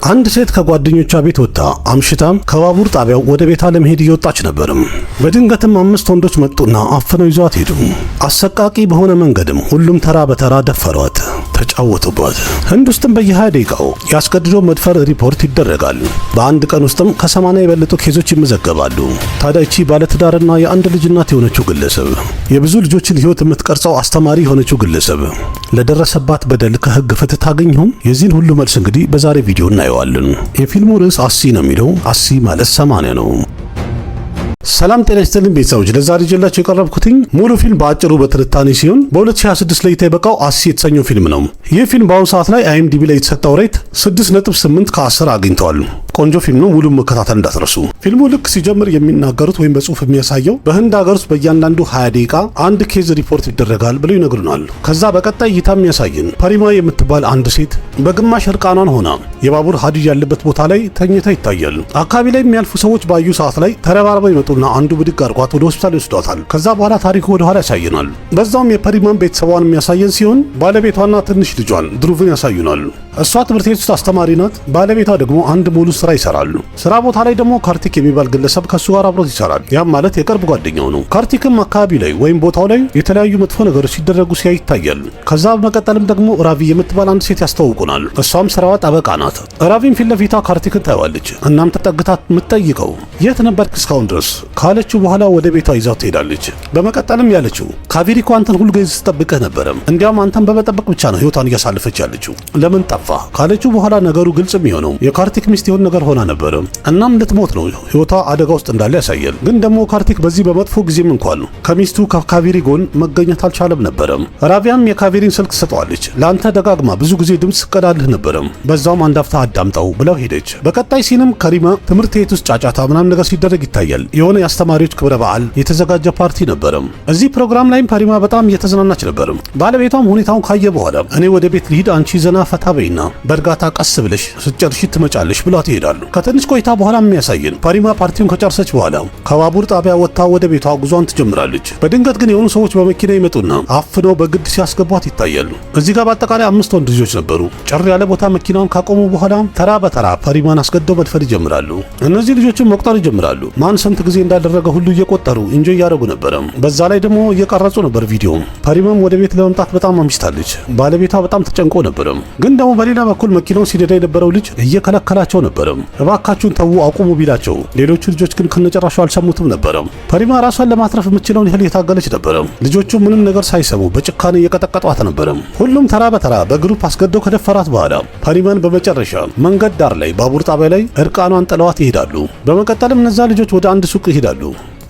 አንድ ሴት ከጓደኞቿ ቤት ወጣ አምሽታም ከባቡር ጣቢያው ወደ ቤቷ ለመሄድ እየወጣች ነበርም። በድንገትም 5 ወንዶች መጡና አፍነው ይዟት ሄዱ። አሰቃቂ በሆነ መንገድም ሁሉም ተራ በተራ ደፈሯት፣ ተጫወቱባት። ህንድ ውስጥም በየ20 ደቂቃው ያስገድዶ መድፈር ሪፖርት ይደረጋል። በአንድ ቀን ውስጥም ከ80 የበለጡ ኬዞች ይመዘገባሉ። ታዲያ እቺ ባለትዳርና የአንድ ልጅ እናት የሆነችው ግለሰብ፣ የብዙ ልጆችን ህይወት የምትቀርጸው አስተማሪ የሆነችው ግለሰብ ለደረሰባት በደል ከህግ ፍትህ ታገኘው? የዚህን ሁሉ መልስ እንግዲህ በዛሬ ቪዲዮ እናየዋለን። የፊልሙ ርዕስ አሲ ነው የሚለው። አሲ ማለት 80 ነው። ሰላም ጤና ይስጥልኝ ቤተሰቦች፣ ለዛሬ ጀላችሁ የቀረብኩትኝ ሙሉ ፊልም በአጭሩ በትንታኔ ሲሆን በ2026 ላይ የበቃው አሲ የተሰኘው ፊልም ነው። ይህ ፊልም በአሁኑ ሰዓት ላይ IMDb ላይ የተሰጠው ሬት 6.8 ከ10 አግኝተዋል። ቆንጆ ፊልም ነው። ሙሉ መከታተል እንዳትረሱ። ፊልሙ ልክ ሲጀምር የሚናገሩት ወይም በጽሁፍ የሚያሳየው በህንድ ሀገር ውስጥ በእያንዳንዱ 20 ደቂቃ አንድ ኬዝ ሪፖርት ይደረጋል ብለው ይነግሩናል። ከዛ በቀጣይ እይታ የሚያሳየን ፐሪማ የምትባል አንድ ሴት በግማሽ እርቃኗን ሆና የባቡር ሀዲድ ያለበት ቦታ ላይ ተኝታ ይታያል። አካባቢ ላይ የሚያልፉ ሰዎች ባዩ ሰዓት ላይ ተረባርበው ይመጡና አንዱ ብድግ አድርጓት ወደ ሆስፒታል ይወስዷታል። ከዛ በኋላ ታሪኩ ወደ ኋላ ያሳየናል። በዛውም የፐሪማን ቤተሰቧን የሚያሳየን ሲሆን ባለቤቷና ትንሽ ልጇን ድሩቭን ያሳዩናል። እሷ ትምህርት ቤት ውስጥ አስተማሪ ናት። ባለቤቷ ደግሞ አንድ ሙሉ ስራ ይሰራሉ። ስራ ቦታ ላይ ደግሞ ካርቲክ የሚባል ግለሰብ ከሱ ጋር አብሮት ይሰራል። ያም ማለት የቅርብ ጓደኛው ነው። ካርቲክም አካባቢ ላይ ወይም ቦታው ላይ የተለያዩ መጥፎ ነገሮች ሲደረጉ ሲያይ ይታያል። ከዛ በመቀጠልም ደግሞ ራቪ የምትባል አንድ ሴት ያስተዋውቁናል። እሷም ስራዋ ጠበቃ ናት። ራቪም ፊት ለፊቷ ካርቲክን ታየዋለች። እናም ተጠግታት የምትጠይቀው የት ነበርክ እስካሁን ድረስ ካለችው በኋላ ወደ ቤቷ ይዛው ትሄዳለች። በመቀጠልም ያለችው ካቪሪኮ አንተን ሁሉ ጊዜ ስትጠብቅህ ነበረ፣ እንዲያውም አንተን በመጠበቅ ብቻ ነው ህይወቷን እያሳለፈች ያለችው፣ ለምን ጠፋ ካለችው በኋላ ነገሩ ግልጽ የሚሆነው የካርቲክ ሚስት የሆነ ነገር ሆና ነበረ። እናም ልትሞት ነው፣ ህይወቷ አደጋ ውስጥ እንዳለ ያሳያል። ግን ደግሞ ካርቲክ በዚህ በመጥፎ ጊዜም እንኳን ከሚስቱ ከካቪሪ ጎን መገኘት አልቻለም ነበረ። ራቪያም የካቪሪን ስልክ ሰጠዋለች። ለአንተ ደጋግማ ብዙ ጊዜ ድምፅ ስቀዳልህ ነበረ፣ በዛውም አንድ አፍታ አዳምጠው ብለው ሄደች። በቀጣይ ሲንም ከሪማ ትምህርት ቤት ውስጥ ጫጫታ ምናምን ነገር ሲደረግ ይታያል። የሆነ የአስተማሪዎች ክብረ በዓል የተዘጋጀ ፓርቲ ነበረ። እዚህ ፕሮግራም ላይም ፐሪማ በጣም እየተዝናናች ነበር። ባለቤቷም ሁኔታውን ካየ በኋላ እኔ ወደ ቤት ልሂድ፣ አንቺ ዘና ፈታ በይና በእርጋታ ቀስ ብለሽ ስትጨርሺ ትመጫለሽ ብሏት ይሄዳሉ። ከትንሽ ቆይታ በኋላ የሚያሳየን ፐሪማ ፓርቲውን ከጨረሰች በኋላ ከባቡር ጣቢያ ወጥታ ወደ ቤቷ ጉዟን ትጀምራለች። በድንገት ግን የሆኑ ሰዎች በመኪና ይመጡና አፍነው በግድ ሲያስገቧት ይታያሉ። እዚህ ጋር በአጠቃላይ 5 ወንድ ልጆች ነበሩ። ጭር ያለ ቦታ መኪናውን ካቆሙ በኋላ ተራ በተራ ፐሪማን አስገድደው መድፈር ይጀምራሉ። እነዚህ ልጆችን መቁጠር ይጀምራሉ። ማን ስንት ጊዜ እንዳደረገ ሁሉ እየቆጠሩ ኢንጆይ እያደረጉ ነበረ። በዛ ላይ ደግሞ እየቀረጹ ነበር ቪዲዮ። ፐሪማም ወደ ቤት ለመምጣት በጣም አምሽታለች። ባለቤቷ በጣም ተጨንቆ ነበረ። ግን ደግሞ በሌላ በኩል መኪናውን ሲነዳ የነበረው ልጅ እየከለከላቸው ነበረ። እባካችሁን ተዉ አቁሙ ቢላቸው ሌሎቹ ልጆች ግን ከነጨራሹ አልሰሙትም ነበረ። ፐሪማ ራሷን ለማትረፍ የምትችለውን ያህል የታገለች ነበረ። ልጆቹ ምንም ነገር ሳይሰሙ በጭካኔ እየቀጠቀጧት ነበረ። ሁሉም ተራ በተራ በግሩፕ አስገድደው ከደፈራት በኋላ ፐሪማን በመጨረሻ መንገድ ዳር ላይ ባቡር ጣቢያ ላይ እርቃኗን ጥለዋት ይሄዳሉ። በመቀጠልም እነዛ ልጆች ወደ አንድ ሱቅ ይሄዳሉ።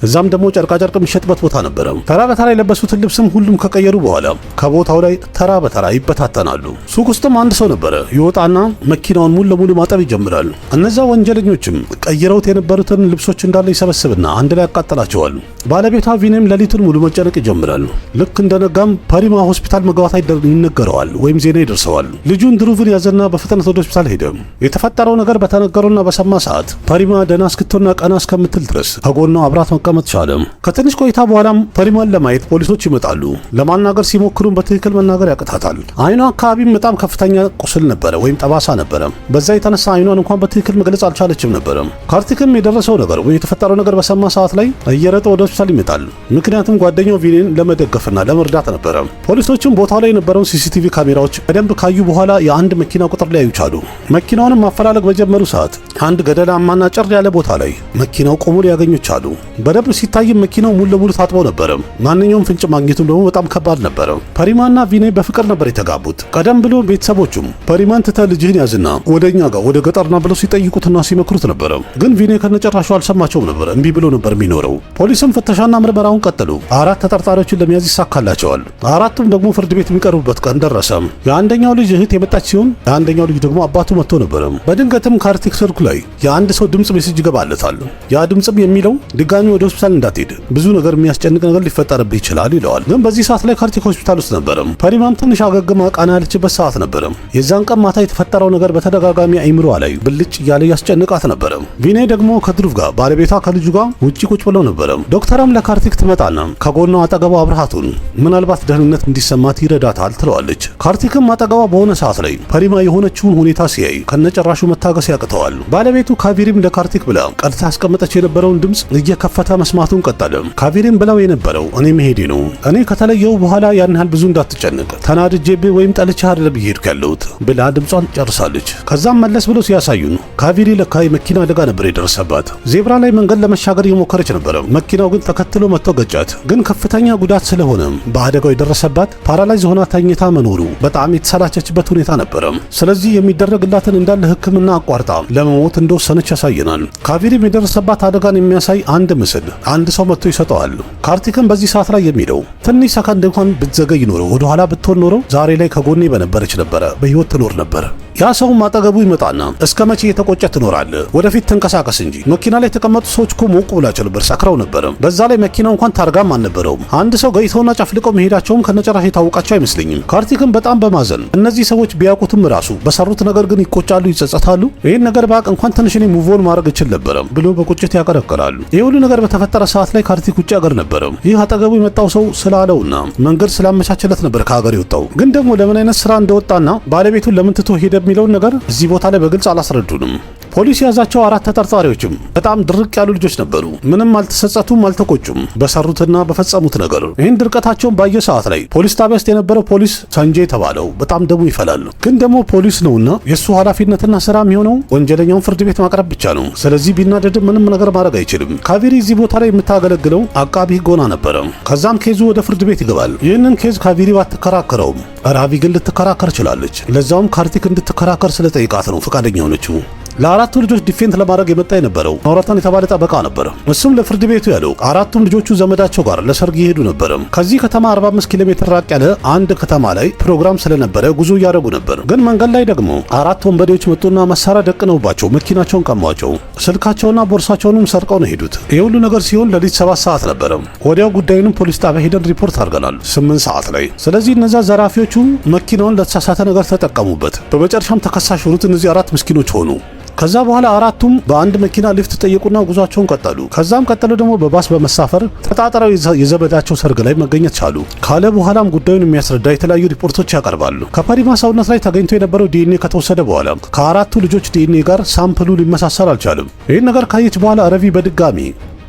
እዛም ደግሞ ጨርቃጨርቅ የሚሸጥበት ቦታ ነበረ። ተራ በተራ የለበሱትን ልብስም ሁሉም ከቀየሩ በኋላ ከቦታው ላይ ተራ በተራ ይበታተናሉ። ሱቅ ውስጥም አንድ ሰው ነበረ። ይወጣና መኪናውን ሙሉ ለሙሉ ማጠብ ይጀምራሉ። እነዛ ወንጀለኞችም ቀይረውት የነበሩትን ልብሶች እንዳለ ይሰበስብና አንድ ላይ ያቃጥላቸዋል። ባለቤቷ ቪኔም ሌሊቱን ሙሉ መጨነቅ ይጀምራሉ። ልክ እንደነጋም ፐሪማ ሆስፒታል መግባታ ይነገረዋል ወይም ዜና ይደርሰዋል። ልጁን ድሩቭን ያዘና በፍጥነት ወደ ሆስፒታል ሄደ። የተፈጠረው ነገር በተነገረውና በሰማ ሰዓት ፐሪማ ደህና እስክትሆንና ቀና እስከምትል ድረስ ከጎኗ አብራት መቀመጥ ቻለ። ከትንሽ ቆይታ በኋላም ፐሪማን ለማየት ፖሊሶች ይመጣሉ። ለማናገር ሲሞክሩም በትክክል መናገር ያቅታታል። አይኗ አካባቢም በጣም ከፍተኛ ቁስል ነበረ ወይም ጠባሳ ነበረ። በዛ የተነሳ አይኗን እንኳን በትክክል መግለጽ አልቻለችም ነበረ። ካርቲክም የደረሰው ነገር ወይ የተፈጠረው ነገር በሰማ ሰዓት ላይ እየረጠ ወደ ሆስፒታል ይመጣል። ምክንያቱም ጓደኛው ቪኔን ለመደገፍና ለመርዳት ነበረ። ፖሊሶችም ቦታው ላይ የነበረውን CCTV ካሜራዎች በደንብ ካዩ በኋላ የአንድ መኪና ቁጥር ሊያዩ ቻሉ። መኪናውንም ማፈላለግ በጀመሩ ሰዓት አንድ ገደላማና ጭር ያለ ቦታ ላይ መኪናው ቆሞ ሊያገኙ ቻሉ። በደንብ ሲታይም መኪናው ሙሉ ለሙሉ ታጥቦ ነበረ። ማንኛውም ፍንጭ ማግኘቱም ደግሞ በጣም ከባድ ነበረ። ፐሪማና ቪኔ በፍቅር ነበር የተጋቡት። ቀደም ብሎ ቤተሰቦቹም ፐሪማን ትተህ ልጅህን ያዝና ወደኛ ጋር ወደ ገጠርና ብለው ሲጠይቁትና ሲመክሩት ነበረ። ግን ቪኔ ከነጨራሹ አልሰማቸውም ነበር። እምቢ ብሎ ነበር የሚኖረው። ፖሊስም ፍተሻና ምርመራውን ቀጠሉ። 4 ተጠርጣሪዎችን ለመያዝ ይሳካላቸዋል። 4ቱም ደግሞ ፍርድ ቤት የሚቀርቡበት ቀን ደረሰ። የአንደኛው ልጅ እህት የመጣች ሲሆን የአንደኛው ልጅ ደግሞ አባቱ መጥቶ ነበረ። በድንገትም ካርቲክ ስልኩ ላይ የአንድ ሰው ድምጽ ሜሴጅ ይገባለታል። ያ ድምጽም የሚለው ድጋሚ ወደ ወደ ሆስፒታል እንዳትሄድ፣ ብዙ ነገር የሚያስጨንቅ ነገር ሊፈጠርብህ ይችላል ይለዋል። ግን በዚህ ሰዓት ላይ ካርቲክ ሆስፒታል ውስጥ ነበረ። ፐሪማም ትንሽ አገግማ ቃና ያለችበት ሰዓት ነበረ። የዛን ቀን ማታ የተፈጠረው ነገር በተደጋጋሚ አይምሮ ላይ ብልጭ እያለ ያስጨንቃት ነበረ። ቪኔ ደግሞ ከድሩቭ ጋር ባለቤቷ ከልጁ ጋር ውጪ ቁጭ ብለው ነበረ። ዶክተርም ለካርቲክ ትመጣና ከጎኗ አጠገቧ አብርሃቱን ምናልባት ደህንነት እንዲሰማት ይረዳታል ትለዋለች። ካርቲክም አጠገቧ በሆነ ሰዓት ላይ ፐሪማ የሆነችውን ሁኔታ ሲያይ ከነጨራሹ መታገስ ያቅተዋል። ባለቤቱ ካቪሪም ለካርቲክ ብላ ቀድታ ያስቀመጠች የነበረውን ድምጽ እየከፈተ መስማቱን ቀጠለ። ካቪሪም ብለው የነበረው እኔ መሄዴ ነው፣ እኔ ከተለየው በኋላ ያን ያህል ብዙ እንዳትጨንቅ፣ ተናድጄብህ ወይም ጠልቼህ አይደለም እየሄድኩ ያለሁት ብላ ድምጿን ጨርሳለች። ከዛም መለስ ብሎ ሲያሳዩን ካቪሪ ለካ የመኪና አደጋ ነበር የደረሰባት። ዜብራ ላይ መንገድ ለመሻገር እየሞከረች ነበረ። መኪናው ግን ተከትሎ መጥቶ ገጫት። ግን ከፍተኛ ጉዳት ስለሆነ በአደጋው የደረሰባት ፓራላይዝ ሆና ተኝታ መኖሩ በጣም የተሰላቸችበት ሁኔታ ነበረ። ስለዚህ የሚደረግላትን እንዳለ ሕክምና አቋርጣ ለመሞት እንደወሰነች ያሳየናል። ካቪሪም የደረሰባት አደጋን የሚያሳይ አንድ ምስል አንድ ሰው መጥቶ ይሰጠዋል። ካርቲክም በዚህ ሰዓት ላይ የሚለው ትንሽ ሰከንድ እንኳን ብትዘገይ ኖሮ ወደ ኋላ ብትሆን ኖሮ ዛሬ ላይ ከጎኔ በነበረች ነበረ፣ በህይወት ትኖር ነበር። ያ ሰውም አጠገቡ ይመጣና እስከ መቼ የተቆጨ ትኖራለህ? ወደፊት ተንቀሳቀስ እንጂ። መኪና ላይ የተቀመጡ ሰዎች እኮ ሞቅ ብላቸው ነበር፣ ሰክረው ነበር። በዛ ላይ መኪናው እንኳን ታርጋም አልነበረውም። አንድ ሰው ገይተውና ጨፍልቀው መሄዳቸውም ከነጨራሽ የታወቃቸው አይመስለኝም። ካርቲክም በጣም በማዘን እነዚህ ሰዎች ቢያውቁትም ራሱ በሰሩት ነገር ግን ይቆጫሉ፣ ይጸጸታሉ። ይህን ነገር ባቅ እንኳን ትንሽ እኔ ሙቮን ማድረግ እችል ነበረ ብሎ በቁጭት ያቀረቅራሉ። ይህ ሁሉ ነገር በተፈጠረ ሰዓት ላይ ካርቲክ ውጭ ሀገር ነበረ። ይህ አጠገቡ የመጣው ሰው ስላለውና መንገድ ስላመቻቸለት ነበር ከሀገር የወጣው። ግን ደግሞ ለምን አይነት ስራ እንደወጣና ባለቤቱን ለምን ትቶ ሄደ የሚለውን ነገር እዚህ ቦታ ላይ በግልጽ አላስረዱንም። ፖሊስ ያዛቸው 4 ተጠርጣሪዎችም በጣም ድርቅ ያሉ ልጆች ነበሩ። ምንም አልተሰጸቱም፣ አልተቆጩም በሰሩትና በፈጸሙት ነገር። ይህን ድርቀታቸውን ባየ ሰዓት ላይ ፖሊስ ጣቢያ ውስጥ የነበረው ፖሊስ ሳንጄ የተባለው በጣም ደሙ ይፈላል። ግን ደግሞ ፖሊስ ነውና የእሱ ኃላፊነትና ስራ የሚሆነው ወንጀለኛውን ፍርድ ቤት ማቅረብ ብቻ ነው። ስለዚህ ቢናደድም ምንም ነገር ማድረግ አይችልም። ካቪሪ እዚህ ቦታ ላይ የምታገለግለው አቃቢ ሕግ ሆና ነበረ። ከዛም ኬዙ ወደ ፍርድ ቤት ይገባል። ይህንን ኬዝ ካቪሪ ባትከራከረውም ራቪ ግን ልትከራከር ችላለች። ለዛውም ካርቲክ እንድትከራከር ስለጠይቃት ነው ፈቃደኛ ሆነችው። ለአራቱ ልጆች ዲፌንት ለማድረግ የመጣ የነበረው ኖራታን የተባለ ጠበቃ ነበር። እሱም ለፍርድ ቤቱ ያለው አራቱም ልጆቹ ዘመዳቸው ጋር ለሰርግ ይሄዱ ነበር። ከዚህ ከተማ 45 ኪሎ ሜትር ራቅ ያለ አንድ ከተማ ላይ ፕሮግራም ስለነበረ ጉዞ እያደረጉ ነበር። ግን መንገድ ላይ ደግሞ 4 ወንበዴዎች መጡና መሳሪያ ደቅነውባቸው መኪናቸውን ቀሟቸው። ስልካቸውና ቦርሳቸውንም ሰርቀው ነው ሄዱት። ይህ ሁሉ ነገር ሲሆን ሌሊት 7 ሰዓት ነበረ። ወዲያው ጉዳዩንም ፖሊስ ጣቢያ ሄደን ሪፖርት አድርገናል 8 ሰዓት ላይ። ስለዚህ እነዛ ዘራፊዎቹ መኪናውን ለተሳሳተ ነገር ተጠቀሙበት። በመጨረሻም ተከሳሽ ሆኑት እነዚህ 4 ምስኪኖች ሆኑ። ከዛ በኋላ አራቱም በአንድ መኪና ሊፍት ጠየቁና ጉዟቸውን ቀጠሉ። ከዛም ቀጠለው ደግሞ በባስ በመሳፈር ተጣጣራው የዘመዳቸው ሰርግ ላይ መገኘት ቻሉ። ካለ በኋላም ጉዳዩን የሚያስረዳ የተለያዩ ሪፖርቶች ያቀርባሉ። ከፐሪማ ሰውነት ላይ ተገኝቶ የነበረው ዲኤንኤ ከተወሰደ በኋላ ከአራቱ ልጆች ዲኤንኤ ጋር ሳምፕሉ ሊመሳሰል አልቻለም። ይህን ነገር ካየች በኋላ ረቪ በድጋሚ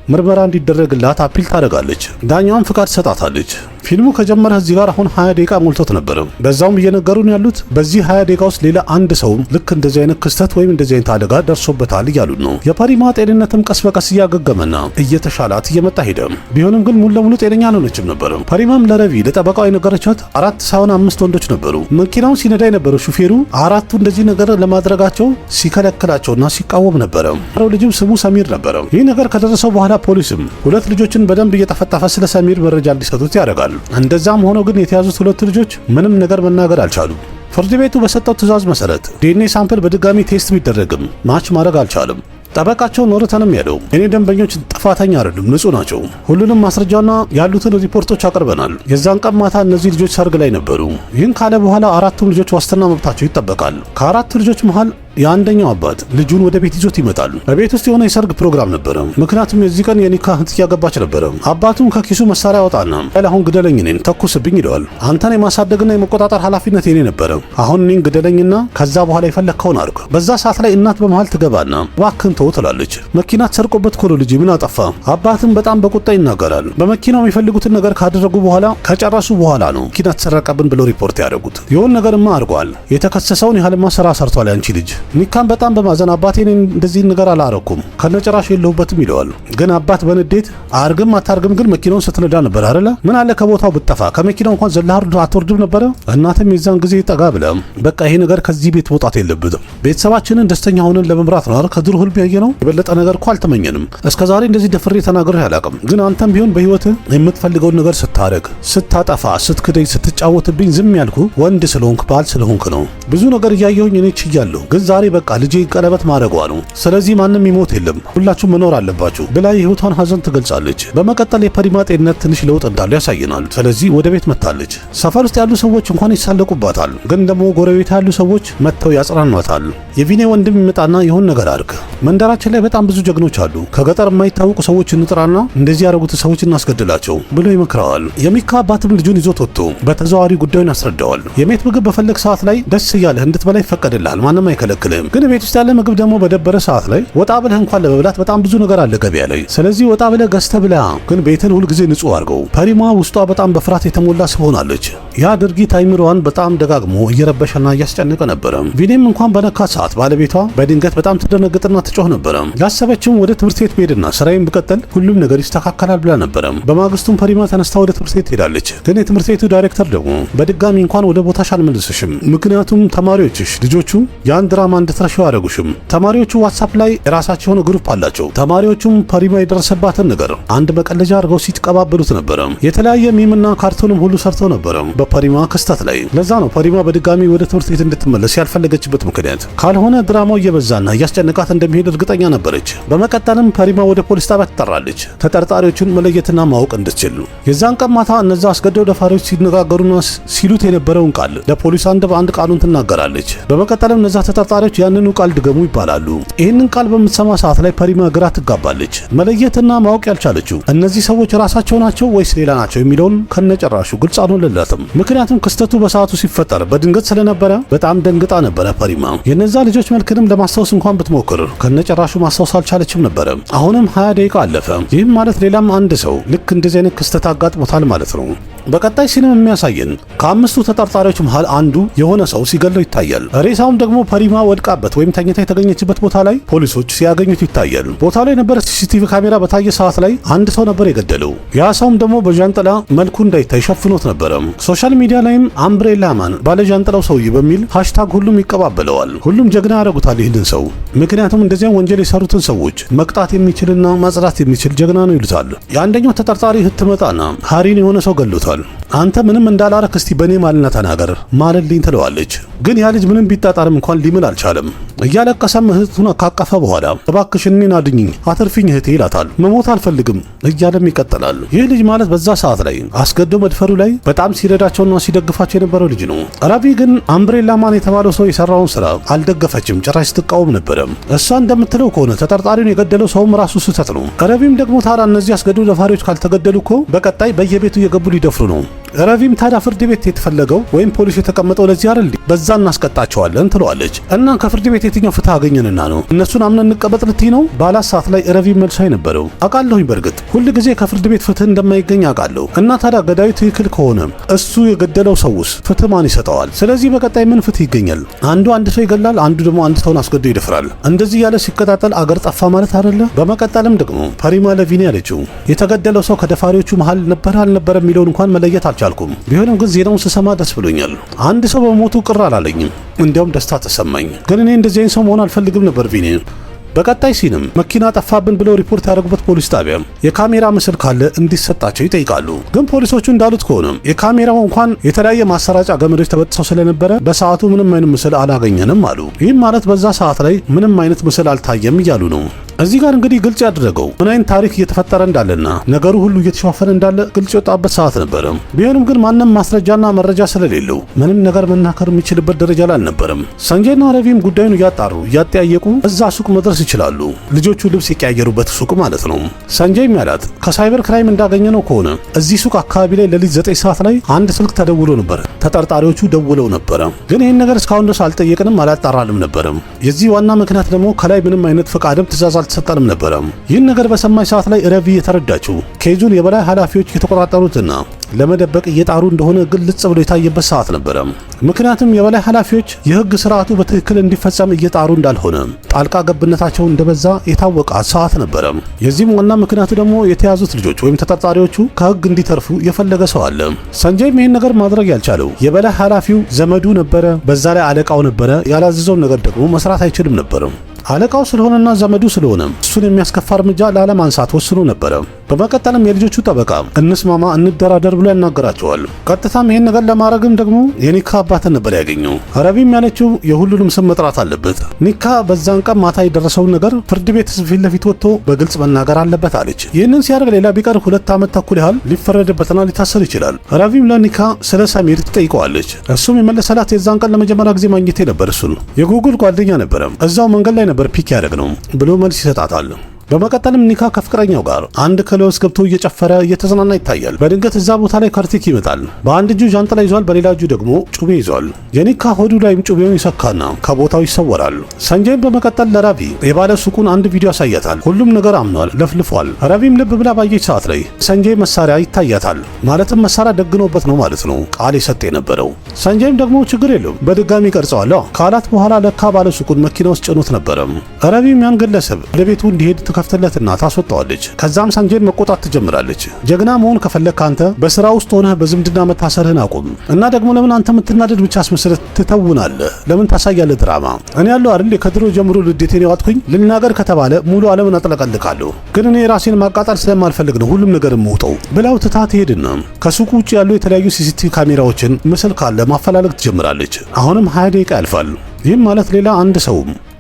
ምርመራ እንዲደረግላት አፒል ታደርጋለች። ዳኛዋን ፍቃድ ሰጣታለች። ፊልሙ ከጀመረ እዚህ ጋር አሁን 20 ደቂቃ ሞልቶት ነበር። በዛውም እየነገሩን ያሉት በዚህ 20 ደቂቃ ውስጥ ሌላ አንድ ሰው ልክ እንደዚህ አይነት ክስተት ወይም እንደዚህ አይነት አደጋ ደርሶበታል እያሉን ነው። የፐሪማ ጤንነትም ቀስ በቀስ እያገገመና እየተሻላት እየመጣ ሄደ። ቢሆንም ግን ሙሉ ለሙሉ ጤነኛ አልሆነችም ነበር። ፐሪማም ለረቪ ለጠበቃው የነገረቻት 4 ሳይሆን 5 ወንዶች ነበሩ። መኪናውን ሲነዳ የነበረው ሹፌሩ አራቱ እንደዚህ ነገር ለማድረጋቸው ሲከለክላቸውና ሲቃወም ነበረ። ልጅም ስሙ ሰሚር ነበረ። ይህ ነገር ከደረሰው በኋላ ፖሊስም 2 ልጆችን በደንብ እየተፈጠፈ ስለ ሰሚር መረጃ እንዲሰጡት ያደርጋል። እንደዛም ሆኖ ግን የተያዙት 2 ልጆች ምንም ነገር መናገር አልቻሉም። ፍርድ ቤቱ በሰጠው ትዕዛዝ መሰረት ዲኤንኤ ሳምፕል በድጋሚ ቴስት ቢደረግም ማች ማድረግ አልቻለም። ጠበቃቸው ኖርተንም ያለው እኔ ደንበኞች ጥፋተኛ አይደሉም፣ ንጹህ ናቸው። ሁሉንም ማስረጃና ያሉትን ሪፖርቶች አቅርበናል። የዛን ቀን ማታ እነዚህ ልጆች ሰርግ ላይ ነበሩ። ይህን ካለ በኋላ አራቱም ልጆች ዋስትና መብታቸው ይጠበቃል። ከአራቱ ልጆች መሃል የአንደኛው አባት ልጁን ወደ ቤት ይዞት ይመጣል። በቤት ውስጥ የሆነ የሰርግ ፕሮግራም ነበረ። ምክንያቱም የዚህ ቀን የኒካህ ህት እያገባች ነበረ። አባቱም ከኪሱ መሳሪያ ያወጣና አሁን ግደለኝ፣ እኔን ተኩስብኝ ይለዋል። አንተን የማሳደግና የመቆጣጠር ኃላፊነት የኔ ነበረ። አሁን እኔን ግደለኝና ከዛ በኋላ የፈለግከውን አድርግ። በዛ ሰዓት ላይ እናት በመሃል ትገባና እባክህን ተው ትላለች። መኪና ተሰርቆበት ኮሎ ልጅ ምን አጠፋ? አባትም በጣም በቁጣ ይናገራል። በመኪናው የሚፈልጉትን ነገር ካደረጉ በኋላ ከጨረሱ በኋላ ነው መኪና ተሰረቀብን ብሎ ሪፖርት ያደረጉት። የሆነ ነገርማ አድርጓል። የተከሰሰውን ያህልማ ስራ ሰርቷል ያንቺ ልጅ። ኒካም በጣም በማዘን አባቴን እንደዚህ ነገር አላረኩም ከነጨራሽ የለሁበትም ይለዋል። ግን አባት በንዴት አርግም አታርግም ግን መኪናውን ስትነዳ ነበር አይደለ? ምን አለ ከቦታው ብትጠፋ ከመኪናው እንኳን ዘላህ አትወርድም ነበረ? እናትም የዛን ጊዜ ጠጋ ብለ በቃ ይሄ ነገር ከዚህ ቤት መውጣት የለበትም። ቤተሰባችንን ደስተኛ ሆነን ለመምራት ነው አይደል? ከድሮ ህልም ያየነው የበለጠ ነገር እኮ አልተመኘንም። እስከዛሬ እንደዚህ ደፍሬ ተናግሬ አላውቅም። ግን አንተም ቢሆን በህይወት የምትፈልገውን ነገር ስታረግ፣ ስታጠፋ፣ ስትክደኝ፣ ስትጫወትብኝ ዝም ያልኩ ወንድ ስለሆንክ ባል ስለሆንክ ነው። ብዙ ነገር እያየሁኝ እኔ ችያለሁ። ግን ዛሬ በቃ ልጄ ቀለበት ማድረጓ ነው። ስለዚህ ማንም ይሞት የለም፣ ሁላችሁም መኖር አለባችሁ ብላ የህይወቷን ሀዘን ትገልጻለች። በመቀጠል የፐሪማ ጤንነት ትንሽ ለውጥ እንዳለው ያሳየናል። ስለዚህ ወደ ቤት መጣለች። ሰፈር ውስጥ ያሉ ሰዎች እንኳን ይሳለቁባታል፣ ግን ደግሞ ጎረቤት ያሉ ሰዎች መጥተው ያጽናኗታል። የቪኔ ወንድም ይመጣና የሆነ ነገር አድርግ፣ መንደራችን ላይ በጣም ብዙ ጀግኖች አሉ፣ ከገጠር የማይታወቁ ሰዎች እንጥራና እንደዚህ ያደረጉት ሰዎች እናስገድላቸው ብሎ ይመክረዋል። የሚካ አባትም ልጁን ይዞት ወጥቶ በተዘዋዋሪ ጉዳዩን ያስረዳዋል። የቤት ምግብ በፈለግ ሰዓት ላይ ደስ እያለህ እንድትበላ ይፈቀድልሃል፣ ማንም አይከለክልህም። ግን ቤት ውስጥ ያለ ምግብ ደግሞ በደበረ ሰዓት ላይ ወጣ ብለህ እንኳን ለመብላት በጣም ብዙ ነገር አለ ገበያ ላይ። ስለዚህ ወጣ ብለህ ገዝተህ ብላ፣ ግን ቤትን ሁልጊዜ ንጹህ አድርገው። ፐሪማ ውስጧ በጣም በፍርሃት የተሞላ ሆናለች። ያ ድርጊት አይምሮዋን በጣም ደጋግሞ እየረበሸና እያስጨነቀ ነበረ። ቪኔም እንኳን በነካት ሰዓት ባለቤቷ በድንገት በጣም ትደነግጥና ትጮህ ነበረ። ያሰበችውም ወደ ትምህርት ቤት መሄድና ስራዬን ብቀጥል ሁሉም ነገር ይስተካከላል ብላ ነበረ። በማግስቱም ፐሪማ ተነስታ ወደ ትምህርት ቤት ትሄዳለች። ግን የትምህርት ቤቱ ዳይሬክተር ደግሞ በድጋሚ እንኳን ወደ ቦታሽ አልመልስሽም፣ ምክንያቱም ተማሪዎችሽ ልጆቹ ያን ድራማ እንድትረሺው አያደርጉሽም። ተማሪዎቹ ዋትሳፕ ላይ የራሳቸው የሆነ ግሩፕ አላቸው። ተማሪዎቹም ፐሪማ የደረሰባትን ነገር አንድ መቀለጃ አድርገው ሲተቀባበሉት ነበረ። የተለያየ ሚምና ካርቱንም ሁሉ ሰርተው ነበረ በፐሪማ ክስተት ላይ። ለዛ ነው ፐሪማ በድጋሚ ወደ ትምህርት ቤት እንድትመለስ ያልፈለገችበት ምክንያት። ካልሆነ ድራማው እየበዛና እያስጨነቃት እንደሚሄድ እርግጠኛ ነበረች። በመቀጠልም ፐሪማ ወደ ፖሊስ ጣቢያ ትጠራለች፣ ተጠርጣሪዎቹን መለየትና ማወቅ እንድትችል። የዛን ቀን ማታ እነዛ አስገድደው ደፋሪዎች ሲነጋገሩና ሲሉት የነበረውን ቃል ለፖሊስ አንድ በአንድ ቃሉን ትናገራለች። በመቀጠልም እነዛ ተጠርጣሪዎች ያንኑ ቃል ድገሙ ይባላሉ። ይህንን ቃል በምትሰማ ሰዓት ላይ ፐሪማ ግራ ትጋባለች። መለየትና ማወቅ ያልቻለችው እነዚህ ሰዎች ራሳቸው ናቸው ወይስ ሌላ ናቸው የሚለውን ከነጨራሹ ግልጽ አልሆነላትም። ምክንያቱም ክስተቱ በሰዓቱ ሲፈጠር በድንገት ስለነበረ በጣም ደንግጣ ነበረ ፐሪማ። የነዛ ልጆች መልክንም ለማስታወስ እንኳን ብትሞክር ከነጨራሹ ማስታወስ አልቻለችም ነበረ። አሁንም 20 ደቂቃ አለፈ። ይህም ማለት ሌላም አንድ ሰው ልክ እንደዚህ አይነት ክስተት አጋጥሞታል ማለት ነው። በቀጣይ ሲንም የሚያሳየን ከአምስቱ ተጠርጣሪዎች መሃል አንዱ የሆነ ሰው ሲገለው ይታያል። ሬሳውም ደግሞ ፐሪማ ወድቃበት ወይም ተኝታ የተገኘችበት ቦታ ላይ ፖሊሶች ሲያገኙት ይታያል። ቦታው ላይ የነበረ ሲሲቲቪ ካሜራ በታየ ሰዓት ላይ አንድ ሰው ነበር የገደለው። ያ ሰውም ደግሞ በዣንጥላ መልኩ እንዳይታይ ሸፍኖት ነበረ። ሶሻል ሚዲያ ላይም አምብሬላ ማን ባለዣንጥላው ሰውዬ በሚል ሃሽታግ ሁሉም ይቀባበለዋል። ሁሉም ጀግና ያደርጉታል ይህንን ሰው፣ ምክንያቱም እንደዚያን ወንጀል የሰሩትን ሰዎች መቅጣት የሚችልና ማጽዳት የሚችል ጀግና ነው ይሉታል። የአንደኛው ተጠርጣሪ ህትመጣና ሃሪን የሆነ ሰው ገሎታል። አንተ ምንም እንዳላረክ እስቲ በኔ ማልና ተናገር ማለልኝ ትለዋለች። ግን ያ ልጅ ምንም ቢጣጣርም እንኳን ሊምል አልቻለም። እያለቀሰም እህቱን ካቀፈ በኋላ እባክሽ እኔን አድኝኝ አትርፊኝ እህቴ ይላታል። መሞት አልፈልግም እያለም ይቀጥላል። ይህ ልጅ ማለት በዛ ሰዓት ላይ አስገድዶ መድፈሩ ላይ በጣም ሲረዳቸውና ሲደግፋቸው የነበረው ልጅ ነው። ረቢ ግን አምብሬላ ማን የተባለው ሰው የሰራውን ስራ አልደገፈችም፣ ጭራሽ ስትቃወም ነበረ። እሷ እንደምትለው ከሆነ ተጠርጣሪውን የገደለው ሰውም ራሱ ስህተት ነው። ረቢም ደግሞ ታዲያ እነዚህ አስገድዶ ደፋሪዎች ካልተገደሉ እኮ በቀጣይ በየቤቱ እየገቡ ሊደፍሩ ነው። ረቢም ታዲያ ፍርድ ቤት የተፈለገው ወይም ፖሊስ የተቀመጠው ለዚህ አይደል? በዛ እናስቀጣቸዋለን ትለዋለች። እና ከፍርድ ቤት የትኛው ፍትህ አገኘንና ነው እነሱን አምነን እንቀበጥ ልትይ ነው? ባላት ሰዓት ላይ ረቢም መልሶ የነበረው አውቃለሁኝ፣ በእርግጥ ሁል ጊዜ ከፍርድ ቤት ፍትህ እንደማይገኝ አውቃለሁ። እና ታዲያ ገዳዩ ትክክል ከሆነ እሱ የገደለው ሰውስ ፍትህ ማን ይሰጠዋል? ስለዚህ በቀጣይ ምን ፍትህ ይገኛል? አንዱ አንድ ሰው ይገላል፣ አንዱ ደግሞ አንድ ሰውን አስገድዶ ይደፍራል። እንደዚህ ያለ ሲቀጣጠል አገር ጠፋ ማለት አይደለ? በመቀጠልም ደግሞ ፐሪማ ለቪኔ ያለችው የተገደለው ሰው ከደፋሪዎቹ መሃል ነበር አልነበረ የሚለውን እንኳን መለየት አልቻልኩም። ቢሆንም ግን ዜናውን ስሰማ ደስ ብሎኛል። አንድ ሰው በሞቱ ቅር አላለኝም፣ እንዲያውም ደስታ ተሰማኝ። ግን እኔ እንደዚህ አይነት ሰው መሆን አልፈልግም ነበር ቪኔ። በቀጣይ ሲንም መኪና ጠፋብን ብለው ሪፖርት ያደረጉበት ፖሊስ ጣቢያ የካሜራ ምስል ካለ እንዲሰጣቸው ይጠይቃሉ። ግን ፖሊሶቹ እንዳሉት ከሆነ የካሜራው እንኳን የተለያየ ማሰራጫ ገመዶች ተበጥሰው ስለነበረ በሰዓቱ ምንም አይነት ምስል አላገኘንም አሉ። ይህም ማለት በዛ ሰዓት ላይ ምንም አይነት ምስል አልታየም እያሉ ነው። እዚህ ጋር እንግዲህ ግልጽ ያደረገው ምን አይነት ታሪክ እየተፈጠረ እንዳለና ነገሩ ሁሉ እየተሸፋፈነ እንዳለ ግልጽ የወጣበት ሰዓት ነበረ። ቢሆንም ግን ማንም ማስረጃና መረጃ ስለሌለው ምንም ነገር መናከር የሚችልበት ደረጃ ላይ አልነበረም። ሰንጀይና ረቪም ጉዳዩን እያጣሩ እያጠያየቁ እዛ ሱቅ መድረስ ይችላሉ። ልጆቹ ልብስ የቀያየሩበት ሱቅ ማለት ነው። ሰንጀይም ያላት ከሳይበር ክራይም እንዳገኘ ነው ከሆነ እዚህ ሱቅ አካባቢ ላይ ሌሊት 9 ሰዓት ላይ አንድ ስልክ ተደውሎ ነበር። ተጠርጣሪዎቹ ደውለው ነበረ። ግን ይህን ነገር እስካሁን ድረስ አልጠየቅንም፣ አላጣራንም ነበረ። የዚህ ዋና ምክንያት ደግሞ ከላይ ምንም አይነት ፈቃድም ትእዛዝ አልተሰጠንም ነበረ። ይህን ነገር በሰማች ሰዓት ላይ ረቪ የተረዳችው ኬዙን የበላይ ኃላፊዎች የተቆጣጠሩትና ለመደበቅ እየጣሩ እንደሆነ ግልጽ ብሎ የታየበት ሰዓት ነበረ። ምክንያቱም የበላይ ኃላፊዎች የህግ ስርዓቱ በትክክል እንዲፈጸም እየጣሩ እንዳልሆነ ጣልቃ ገብነታቸው እንደበዛ የታወቀ ሰዓት ነበረ። የዚህም ዋና ምክንያቱ ደግሞ የተያዙት ልጆች ወይም ተጠርጣሪዎቹ ከህግ እንዲተርፉ የፈለገ ሰው አለ። ሰንጀይም ይህን ነገር ማድረግ ያልቻለው የበላይ ኃላፊው ዘመዱ ነበረ፣ በዛ ላይ አለቃው ነበረ። ያላዘዘውን ነገር ደግሞ መስራት አይችልም ነበረ። አለቃው ስለሆነና ዘመዱ ስለሆነ እሱን የሚያስከፋ እርምጃ ላለማንሳት ወስኖ ነበረ። በመቀጠልም የልጆቹ ጠበቃ እንስማማ እንደራደር ብሎ ያናገራቸዋል። ቀጥታም ይሄን ነገር ለማድረግም ደግሞ የኒካ አባትን ነበር ያገኘው። ረቪም ያለችው የሁሉንም ስም መጥራት አለበት። ኒካ በዛን ቀን ማታ የደረሰውን ነገር ፍርድ ቤት ፊት ለፊት ወጥቶ በግልጽ መናገር አለበት አለች። ይህንን ሲያደርግ ሌላ ቢቀር 2 ዓመት ተኩል ያህል ሊፈረድበትና ሊታሰር ይችላል። ረቪም ለኒካ ስለ ሰሚር ትጠይቀዋለች። እሱም የመለሰላት የዛን ቀን ለመጀመሪያ ጊዜ ማግኘቴ ነበር፣ እሱን የጉግል ጓደኛ ነበረ፣ እዛው መንገድ ላይ ነበር ፒክ ያደረግነው ብሎ መልስ ይሰጣታል። በመቀጠልም ኒካ ከፍቅረኛው ጋር አንድ ክለብ ውስጥ ገብቶ እየጨፈረ እየተዝናና ይታያል። በድንገት እዛ ቦታ ላይ ካርቲክ ይመጣል። በአንድ እጁ ዣንጥላ ይዟል፣ በሌላ እጁ ደግሞ ጩቤ ይዟል። የኒካ ሆዱ ላይም ጩቤውን ይሰካና ከቦታው ይሰወራል። ሰንጀይም በመቀጠል ለራቪ የባለ ሱቁን አንድ ቪዲዮ ያሳያታል። ሁሉም ነገር አምኗል፣ ለፍልፏል። ራቪም ልብ ብላ ባየች ሰዓት ላይ ሰንጀይ መሳሪያ ይታያታል። ማለትም መሳሪያ ደግኖበት ነው ማለት ነው ቃል የሰጠ የነበረው። ሰንጀይም ደግሞ ችግር የለውም በድጋሚ ቀርጸዋለሁ ካላት በኋላ ለካ ባለ ሱቁን መኪና ውስጥ ጭኖት ነበረም። ራቪም ያን ግለሰብ ለቤቱ እንዲሄድ ከፍተለትና ታስወጣዋለች። ከዛም ሰንጀይን መቆጣት ትጀምራለች። ጀግና መሆን ከፈለክ አንተ በስራ ውስጥ ሆነህ በዝምድና መታሰርህን አቁም እና ደግሞ ለምን አንተ የምትናደድ ብቻ አስመስለህ ትተውናለህ? ለምን ታሳያለህ ድራማ? እኔ ያለው አይደል ከድሮ ጀምሮ ልዴቴን ያዋጥኩኝ ልናገር ከተባለ ሙሉ ዓለምን አጥለቀልቃለሁ። ግን እኔ ራሴን ማቃጠል ስለማልፈልግ ነው ሁሉም ነገር የምውጠው ብላው ትታ ትሄድና ከሱቁ ውጭ ያሉ የተለያዩ ሲሲቲቪ ካሜራዎችን ምስል ካለ ማፈላለግ ትጀምራለች። አሁንም 20 ደቂቃ ያልፋል። ይህም ማለት ሌላ አንድ ሰው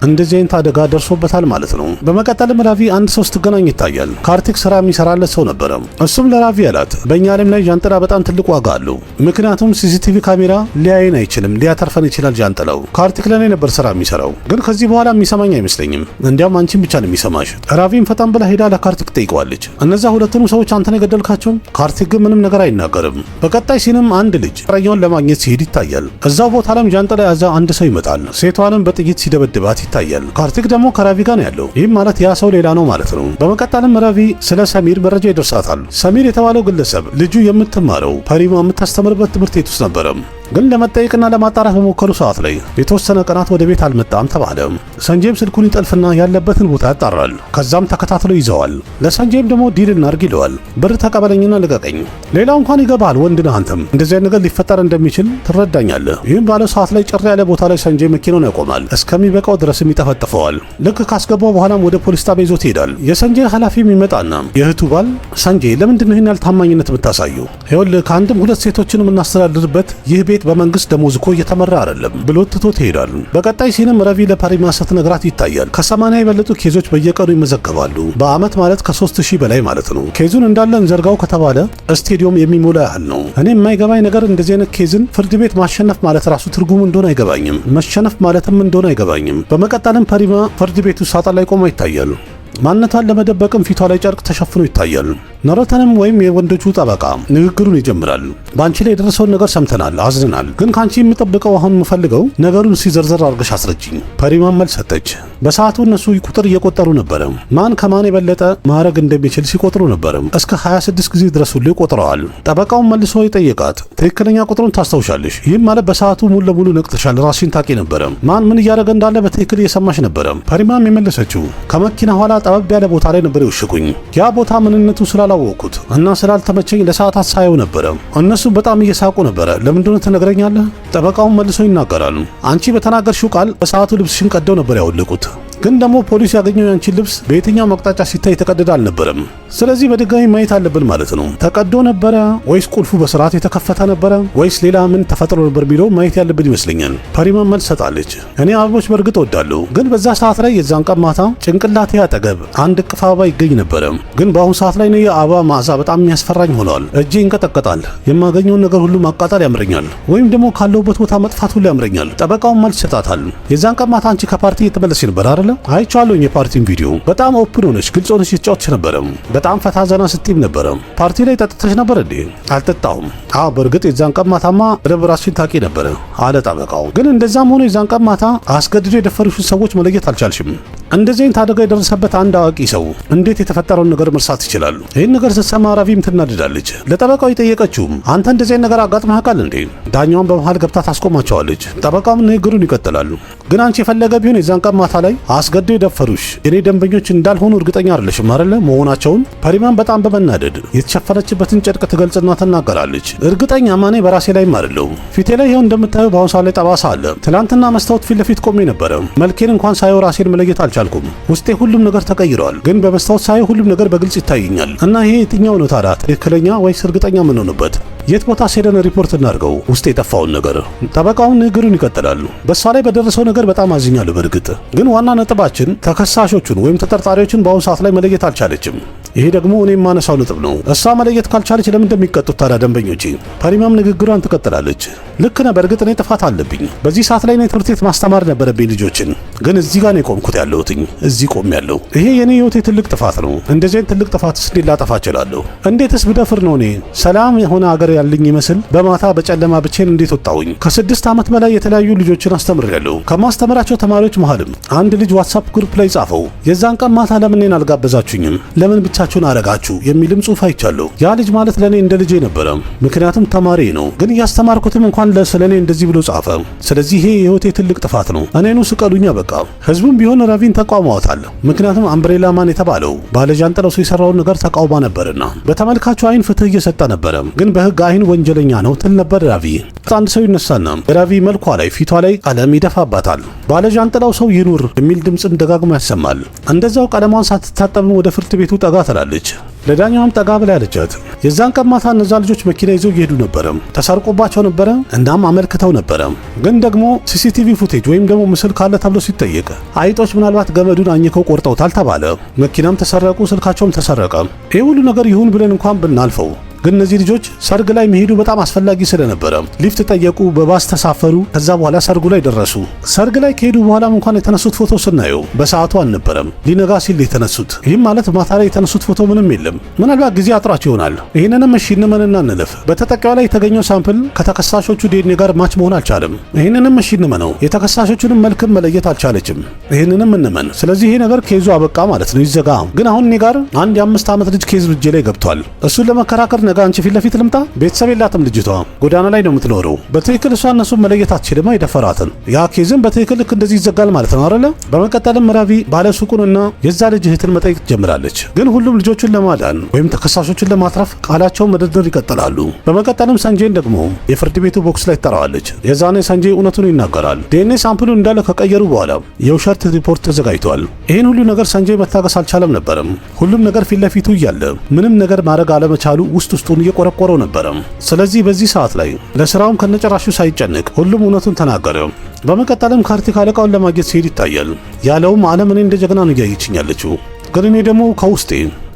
እንደዚህ አይነት አደጋ ደርሶበታል ማለት ነው። በመቀጠልም ራቪ አንድ ሰው ስትገናኝ ይታያል። ካርቲክ ስራ የሚሰራለት ሰው ነበረ። እሱም ለራቪ ያላት በእኛ ዓለም ላይ ጃንጥላ በጣም ትልቅ ዋጋ አለው። ምክንያቱም ሲሲቲቪ ካሜራ ሊያይን አይችልም፣ ሊያተርፈን ይችላል ጃንጥላው። ካርቲክ ለኔ ነበር ስራ የሚሰራው፣ ግን ከዚህ በኋላ የሚሰማኝ አይመስለኝም። እንዲያውም አንቺን ብቻ ነው የሚሰማሽ። ራቪም ፈጣን ብላ ሄዳ ለካርቲክ ጠይቀዋለች። እነዛ ሁለቱንም ሰዎች አንተ ነው የገደልካቸው? ካርቲክ ግን ምንም ነገር አይናገርም። በቀጣይ ሲንም አንድ ልጅ ፍቅረኛውን ለማግኘት ሲሄድ ይታያል። እዛው ቦታ ላይም ጃንጥላ ያዘ አንድ ሰው ይመጣል። ሴቷንም በጥይት ሲደበድባት ይታያል። ካርቲክ ደግሞ ከራቪ ጋር ነው ያለው። ይህም ማለት ያ ሰው ሌላ ነው ማለት ነው። በመቀጠልም ራቪ ስለ ሰሚር መረጃ ይደርሳታል። ሰሚር የተባለው ግለሰብ ልጁ የምትማረው ፐሪማ የምታስተምርበት ትምህርት ቤት ውስጥ ነበረ። ግን ለመጠየቅና ለማጣራት በሞከሩ ሰዓት ላይ የተወሰነ ቀናት ወደ ቤት አልመጣም ተባለ። ሰንጀይም ስልኩን ይጠልፍና ያለበትን ቦታ ያጣራል። ከዛም ተከታትሎ ይዘዋል። ለሰንጀይም ደግሞ ዲል እናድርግ ይለዋል። ብር ተቀበለኝና ልቀቀኝ። ሌላው እንኳን ይገባል፣ ወንድ ነህ አንተም እንደዚህ ነገር ሊፈጠር እንደሚችል ትረዳኛለህ። ይህም ባለ ሰዓት ላይ ጭር ያለ ቦታ ላይ ሰንጀይ መኪናውን ያቆማል። እስከሚበቃው ድረስም ይጠፈጥፈዋል። ልክ ካስገባው በኋላም ወደ ፖሊስ ጣቢያ ይዞት ይሄዳል። የሰንጀይ ኃላፊም ይመጣና የእህቱ ባል ሰንጀይ ለምንድን ነው ይህን ያህል ታማኝነት የምታሳየው? ይኸውልህ ከአንድም 2 ሴቶችን የምናስተዳድርበት ይህ ቤት በመንግስት ደሞዝ እኮ እየተመራ አይደለም ብሎ ትቶት ይሄዳል። በቀጣይ ሲንም ረቪ ለፐሪማ ስትነግራት ይታያል። ከ80 የበለጡ ኬዞች በየቀኑ ይመዘገባሉ። በአመት ማለት ከ3000 በላይ ማለት ነው። ኬዙን እንዳለ እንዘርጋው ከተባለ ስቴዲዮም የሚሞላ ያህል ነው። እኔ የማይገባኝ ነገር እንደዚህ አይነት ኬዝን ፍርድ ቤት ማሸነፍ ማለት ራሱ ትርጉሙ እንደሆነ አይገባኝም። መሸነፍ ማለትም እንደሆነ አይገባኝም። በመቀጠልም ፐሪማ ፍርድ ቤቱ ሳጥን ላይ ቆማ ይታያል። ማንነቷን ለመደበቅም ፊቷ ላይ ጨርቅ ተሸፍኖ ይታያል። ነሮተንም ወይም የወንዶቹ ጠበቃ ንግግሩን ይጀምራል። በአንቺ ላይ የደረሰውን ነገር ሰምተናል፣ አዝነናል። ግን ካንቺ የምጠብቀው አሁን የምፈልገው ነገሩን ሲዘርዘር አድርገሽ አስረጅኝ። ፐሪማን መልስ ሰጠች። በሰዓቱ እነሱ ቁጥር እየቆጠሩ ነበረ። ማን ከማን የበለጠ ማድረግ እንደሚችል ሲቆጥሩ ነበረ። እስከ 26 ጊዜ ድረስ ሁሉ ቆጥረዋል። ጠበቃውን መልሶ የጠየቃት ትክክለኛ ቁጥሩን ታስታውሻለሽ? ይህም ማለት በሰዓቱ ሙሉ ለሙሉ ነቅተሻል፣ ራስሽን ታቂ ነበረ። ማን ምን እያደረገ እንዳለ በትክክል እየሰማሽ ነበረ። ፐሪማም የመለሰችው ከመኪና ኋላ ጠበብ ያለ ቦታ ላይ ነበር የወሸኩኝ። ያ ቦታ ምንነቱ ስላላወቅኩት እና ስላልተመቸኝ ለሰዓታት ሳየው ነበረ። እነሱ በጣም እየሳቁ ነበረ። ለምንድነው ትነግረኛለህ? ጠበቃውን መልሶ ይናገራል። አንቺ በተናገርሽው ቃል በሰዓቱ ልብስሽን ቀደው ነበር ያወለቁት። ግን ደግሞ ፖሊስ ያገኘው ያንቺን ልብስ በየትኛው መቅጣጫ ሲታይ የተቀደደ አልነበረም። ስለዚህ በድጋሚ ማየት አለብን ማለት ነው። ተቀዶ ነበረ ወይስ ቁልፉ በስርዓት የተከፈተ ነበረ ወይስ ሌላ ምን ተፈጥሮ ነበር የሚለው ማየት ያለብን ይመስለኛል። ፐሪማን መልስ ሰጣለች። እኔ አበቦች በእርግጥ እወዳለሁ፣ ግን በዛ ሰዓት ላይ የዛን ቀን ማታ ጭንቅላቴ አጠገብ አንድ እቅፍ አበባ ይገኝ ነበረ። ግን በአሁኑ ሰዓት ላይ ነው የአበባ መዓዛ በጣም የሚያስፈራኝ ሆኗል። እጄ ይንቀጠቀጣል። የማገኘውን ነገር ሁሉ ማቃጠል ያምረኛል፣ ወይም ደግሞ ካለሁበት ቦታ መጥፋት ሁሉ ያምረኛል። ጠበቃውን መልስ ሰጣታል። የዛን ቀን ማታ አንቺ ከፓርቲ እየተመለስሽ ነበር አይደል? አይቻለሁ። የፓርቲን ቪዲዮ በጣም ኦፕን ሆነሽ ግልጽ ሆነሽ እየተጫወትሽ ነበረ። በጣም ፈታ ዘና ስትይም ነበረ። ፓርቲ ላይ ጠጥተሽ ነበር እንዴ? አልጠጣሁም። አዎ በእርግጥ የዛን ቀን ማታማ ራስሽን ታቂ ነበረ አለ ጠበቃው። ግን እንደዛም ሆኖ የዛን ቀን ማታ አስገድዶ የደፈሩሽን ሰዎች መለየት አልቻልሽም። እንደዚህ አይነት አደጋ የደረሰበት አንድ አዋቂ ሰው እንዴት የተፈጠረውን ነገር መርሳት ይችላል? ይህን ነገር ስትሰማ ራቪም ትናደዳለች። ለጠበቃው የጠየቀችውም አንተ እንደዚህ አይነት ነገር አጋጥመህ ያውቃል እንዴ? ዳኛዋን በመሃል ገብታ ታስቆማቸዋለች። ጠበቃውም ንግግሩን ይቀጥላሉ። ግን አንቺ የፈለገ ቢሆን የዛን ቀን ማታ ላይ አስገድዶ የደፈሩሽ እኔ ደንበኞች እንዳልሆኑ እርግጠኛ አይደለሽም አይደለ መሆናቸውን። ፐሪማን በጣም በመናደድ የተሸፈነችበትን ጨርቅ ትገልጽና ትናገራለች። እርግጠኛ ማኔ በራሴ ላይም አይደለሁም። ፊቴ ላይ ይኸው እንደምታየው በአሁን ሰዓት ላይ ጠባሳ አለ። ትላንትና መስታወት ፊት ለፊት ቆሜ ነበረ። መልኬን እንኳን ሳየው ራሴን መለየት አልቻልኩም። ውስጤ ሁሉም ነገር ተቀይሯል። ግን በመስታወት ሳየው ሁሉም ነገር በግልጽ ይታየኛል። እና ይሄ የትኛው ነው ታዲያ ትክክለኛ ወይስ እርግጠኛ የምንሆንበት? የት ቦታ ሄደን ሪፖርት እናድርገው ውስጥ የጠፋውን ነገር? ጠበቃውን ንግሩን ይቀጥላሉ። በሷ ላይ በደረሰው ነገር በጣም አዝኛለሁ። በእርግጥ ግን ዋና ነጥባችን ተከሳሾቹን ወይም ተጠርጣሪዎችን በአሁኑ ሰዓት ላይ መለየት አልቻለችም። ይሄ ደግሞ እኔ የማነሳው ነጥብ ነው። እሷ መለየት ካልቻለች ለምን እንደሚቀጡት ታዲያ ደንበኞቼ? ፐሪማም ንግግሯን ትቀጥላለች። ልክ ነህ። በእርግጥ እኔ ጥፋት አለብኝ። በዚህ ሰዓት ላይ እኔ ትምህርት ቤት ማስተማር ነበረብኝ ልጆችን። ግን እዚህ ጋር ነው የቆምኩት ያለሁትኝ። እዚህ ቆም ያለው ይሄ የኔ ህይወቴ ትልቅ ጥፋት ነው። እንደዚህ አይነት ትልቅ ጥፋትስ እንዴት ላጠፋ እችላለሁ? እንዴትስ ብደፍር ነው እኔ ሰላም የሆነ ሀገር ያለኝ ይመስል በማታ በጨለማ ብቻዬን እንዴት ወጣሁኝ? ከ6 ዓመት በላይ የተለያዩ ልጆችን አስተምሬያለሁ። ከማስተምራቸው ተማሪዎች መሃልም አንድ ልጅ ዋትስአፕ ግሩፕ ላይ ጻፈው የዛን ቀን ማታ ለምን እኔን አልጋበዛችሁኝም? ለምን ብቻችሁን አረጋችሁ? የሚልም ጽሑፍ አይቻለሁ። ያ ልጅ ማለት ለኔ እንደ ልጄ ነበረ። ምክንያቱም ተማሪ ነው። ግን እያስተማርኩትም እንኳን ስለኔ እንደዚህ ብሎ ጻፈ። ስለዚህ ይሄ የህይወቴ ትልቅ ጥፋት ነው። እኔኑ ስቀሉኛ በቃ። ህዝቡም ቢሆን ረቪን ተቃውሟታል። ምክንያቱም አምብሬላ ማን የተባለው ባለጃንጥላው ሰው የሰራውን ነገር ተቃውማ ነበርና በተመልካቹ አይን ፍትህ እየሰጠ ነበረ። ግን በህግ አይን ወንጀለኛ ነው ትል ነበር ራቪ። አንድ ሰው ይነሳና ራቪ መልኳ ላይ ፊቷ ላይ ቀለም ይደፋባታል። ባለጃንጥላው ሰው ይኑር የሚል ድምጽን ደጋግሞ ያሰማል። እንደዛው ቀለሟን ሳትታጠብ ወደ ፍርድ ቤቱ ጠጋ ትላለች። ለዳኛውም ጠጋ ብላ ያለቻት የዛን ቀን ማታ እነዛ ልጆች መኪና ይዘው እየሄዱ ነበረ። ተሰርቆባቸው ነበረ። እናም አመልክተው ነበረ። ግን ደግሞ ሲሲቲቪ ፉቴጅ ወይም ደግሞ ምስል ካለ ተብሎ ሲጠየቅ አይጦች ምናልባት ገመዱን አኝከው ቆርጠውታል ተባለ። መኪናም ተሰረቁ፣ ስልካቸውም ተሰረቀ። ይህ ሁሉ ነገር ይሁን ብለን እንኳን ብናልፈው ግን እነዚህ ልጆች ሰርግ ላይ መሄዱ በጣም አስፈላጊ ስለነበረ ሊፍት ጠየቁ፣ በባስ ተሳፈሩ። ከዛ በኋላ ሰርጉ ላይ ደረሱ። ሰርግ ላይ ከሄዱ በኋላም እንኳን የተነሱት ፎቶ ስናየው በሰዓቱ አልነበረም፣ ሊነጋ ሲል የተነሱት። ይህም ማለት ማታ ላይ የተነሱት ፎቶ ምንም የለም። ምናልባት ጊዜ አጥሯቸው ይሆናል። ይህንንም እሺ እንመንና እንለፍ። በተጠቂዋ ላይ የተገኘው ሳምፕል ከተከሳሾቹ ዲኤንኤ ጋር ማች መሆን አልቻለም። ይህንንም እሺ እንመነው። የተከሳሾቹንም መልክም መለየት አልቻለችም። ይህንንም እንመን። ስለዚህ ይሄ ነገር ኬዙ አበቃ ማለት ነው፣ ይዘጋ። ግን አሁን እኔ ጋር አንድ የ5 ዓመት ልጅ ኬዝ እጄ ላይ ገብቷል። እሱን ለመከራከር አንቺ ፊት ለፊት ልምጣ? ቤተሰብ የላትም ልጅቷ፣ ጎዳና ላይ ነው የምትኖረው። በትክክል እሷ እነሱን መለየት አትችልም። የደፈራትን ያ ኬዝም በትክክል ልክ እንደዚህ ይዘጋል ማለት ነው አይደለ? በመቀጠልም ራቪ ባለሱቁንና የዛ ልጅ እህትን መጠየቅ ጀምራለች። ግን ሁሉም ልጆቹን ለማዳን ወይም ተከሳሾችን ለማትረፍ ቃላቸውን መደርደር ይቀጥላሉ። በመቀጠልም ሰንጄን ደግሞ የፍርድ ቤቱ ቦክስ ላይ ትጠራዋለች። የዛኔ ሰንጄ እውነቱን ይናገራል። ዲኤንኤ ሳምፕሉን እንዳለ ከቀየሩ በኋላ የውሸት ሪፖርት ተዘጋጅቷል። ይህን ሁሉ ነገር ሰንጄ መታገስ አልቻለም ነበርም። ሁሉም ነገር ፊት ለፊቱ እያለ ምንም ነገር ማድረግ አለመቻሉ ውስጡን እየቆረቆረው ነበረ። ስለዚህ በዚህ ሰዓት ላይ ለስራውም ከነጨራሹ ሳይጨንቅ ሁሉም እውነቱን ተናገረ። በመቀጠልም ካርቲክ አለቃውን ለማግኘት ሲሄድ ይታያል። ያለውም ዓለም እኔ እንደ ጀግና ነው እያየችኝ ያለችው፣ ግን እኔ ደግሞ ከውስጤ